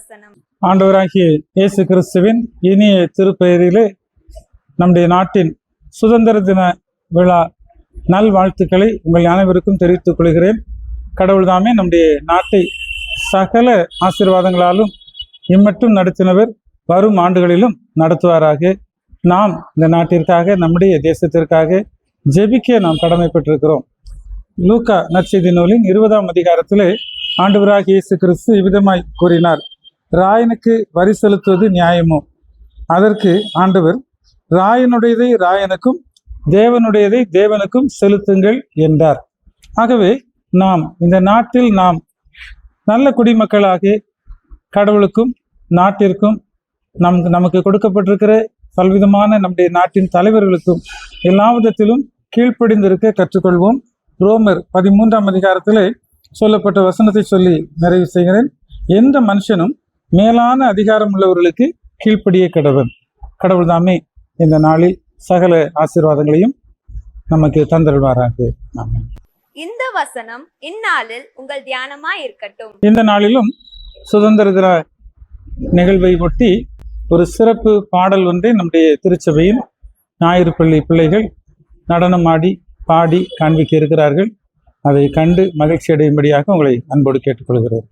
வசனம். ஆண்டவராகிய இயேசு கிறிஸ்துவின் இனிய திருப்பெயரிலே நம்முடைய நாட்டின் சுதந்திர தின விழா நல்வாழ்த்துக்களை உங்கள் அனைவருக்கும் தெரிவித்துக் கொள்கிறேன். கடவுள் தாமே நம்முடைய நாட்டை சகல ஆசீர்வாதங்களாலும் இம்மட்டும் நடத்தினவர் வரும் ஆண்டுகளிலும் நடத்துவாராக. நாம் இந்த நாட்டிற்காக, நம்முடைய தேசத்திற்காக ஜெபிக்க நாம் கடமைப்பட்டிருக்கிறோம். லூக்கா நற்செய்தி நூலின் 20ஆம் அதிகாரத்திலே ஆண்டவராகிய இயேசு கிறிஸ்து இவ்விதமாய் கூறினார், ராயனுக்கு வரி செலுத்துவது நியாயமோ? அதற்கு ஆண்டவர், ராயனுடையதை ராயனுக்கும் தேவனுடையதை தேவனுக்கும் செலுத்துங்கள் என்றார். ஆகவே நாம் இந்த நாட்டில் நாம் நல்ல குடிமக்களாக கடவுளுக்கும் நாட்டிற்கும் நமக்கு கொடுக்கப்பட்டிருக்கிற பல்விதமான நம்முடைய நாட்டின் தலைவர்களுக்கும் எல்லா விதத்திலும் கீழ்ப்படிந்திருக்க கற்றுக்கொள்வோம். ரோமர் 13ஆம் அதிகாரத்திலே சொல்லப்பட்ட வசனத்தை சொல்லி நிறைவு செய்கிறேன். எந்த மனுஷனும் மேலான அதிகாரம் உள்ளவர்களுக்கு கீழ்ப்படிய கடவன். கடவுள் தாமே இந்த நாளில் சகல ஆசீர்வாதங்களையும் நமக்கு தந்தருள்வாராக. இந்த வசனம் இந்நாளில் உங்கள் தியானமாய் இருக்கட்டும். இந்த நாளிலும் சுதந்திர தின நிகழ்வை ஒட்டி ஒரு சிறப்பு பாடல் ஒன்றை நம்முடைய திருச்சபையின் ஞாயிறு பள்ளி பிள்ளைகள் நடனமாடி பாடி காண்பிக்க இருக்கிறார்கள். அதை கண்டு மகிழ்ச்சி அடையும்படியாக உங்களை அன்போடு கேட்டுக்கொள்கிறேன்.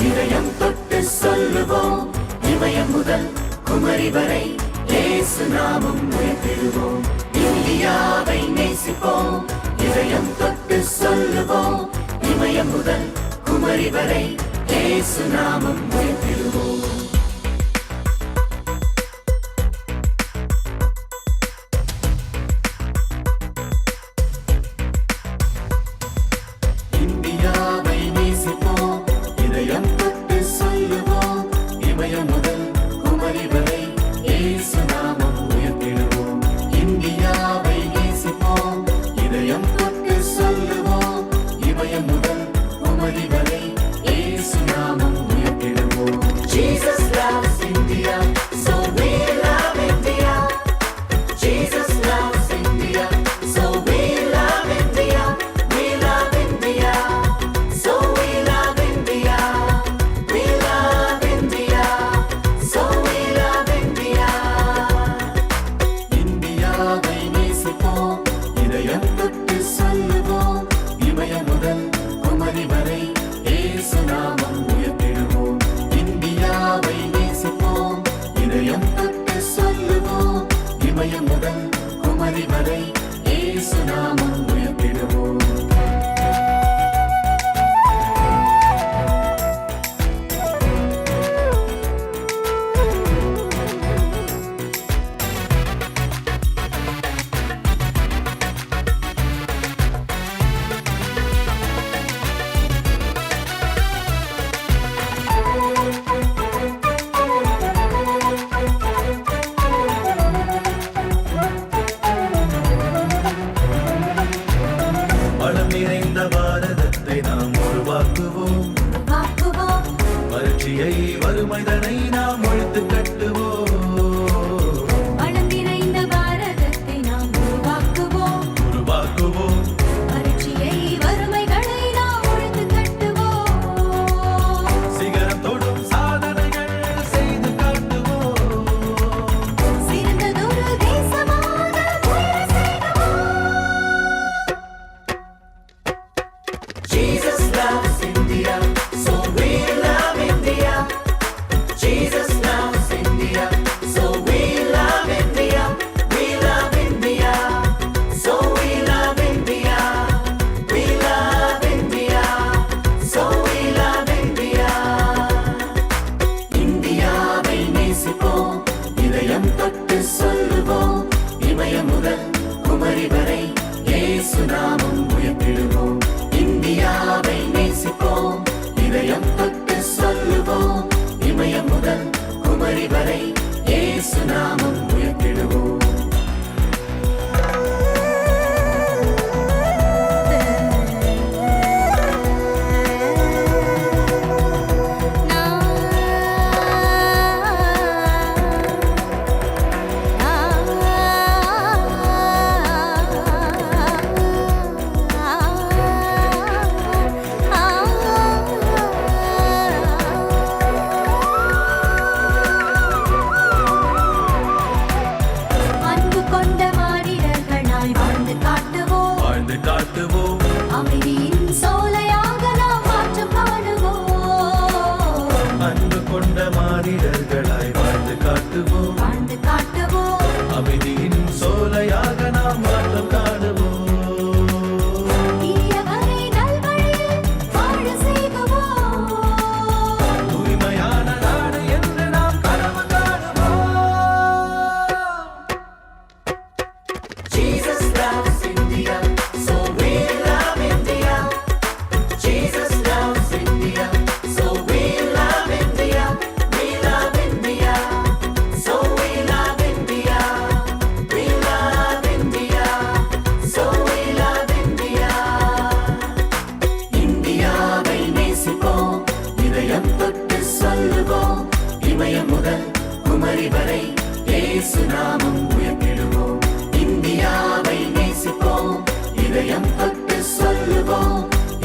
இதயம் தொட்டு சொல்லுவோம், இமயம் முதல் குமரி வரை இயேசு நாமம் உயர்த்திடுவோம். இந்தியாவை நேசிப்போம், இதயம் தொட்டு சொல்லுவோம், இமயம் முதல் குமரி வரை இயேசு நாமம் உயர்த்திடுவோம். பாரதத்தை நாம் உருவாக்குவோம், வறட்சியை வறுமைதனை நாம் ஒழித்து கட்டுவோம். வளம் நிறைந்த பாரதத்தை நாம் உருவாக்குவோம், வறட்சியை வறுமைகளை நாம் ஒழித்து கட்டுவோம். சிகரம் தொடும் சாதனைகள் செய்து காட்டுவோம், சிறந்ததொரு தேசமாக உயர செய்வோம். Jesus loves India, so we love India. Jesus அமைதியின் சோலையாக நாம் மாற்றம் காணுவோம். அன்பு கொண்ட மானிடர்களாய் வாழ்ந்து காட்டுவோம். வாழ்ந்து காட்டுவோம். அமைதியின் சோலையாக நாம் மாற்றம் காணுவோம். தீயவரை நல்வழியில் வாழ செய்குவோம். தூய்மையான நாடு என்று நாம் கனவு காணுவோம். Jesus loves India, so we love India. Jesus loves India, so we love India. We love India, so we love India. We love India, so we love India. இந்தியாவை நேசிப்போம், இதயம் தொட்டு சொல்லுவோம். இமயம் முதல் குமரி வரை இயேசு நாமம் உயர்த்திடுவோம். இந்தியாவை நேசிப்போம், இதயம் தொட்டு சொல்லுவோம்.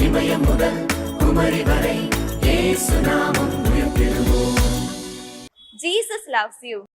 இமயம் முதல் குமரி வரை இயேசு நாமம் உயர்த்திடுவோம். Jesus loves you.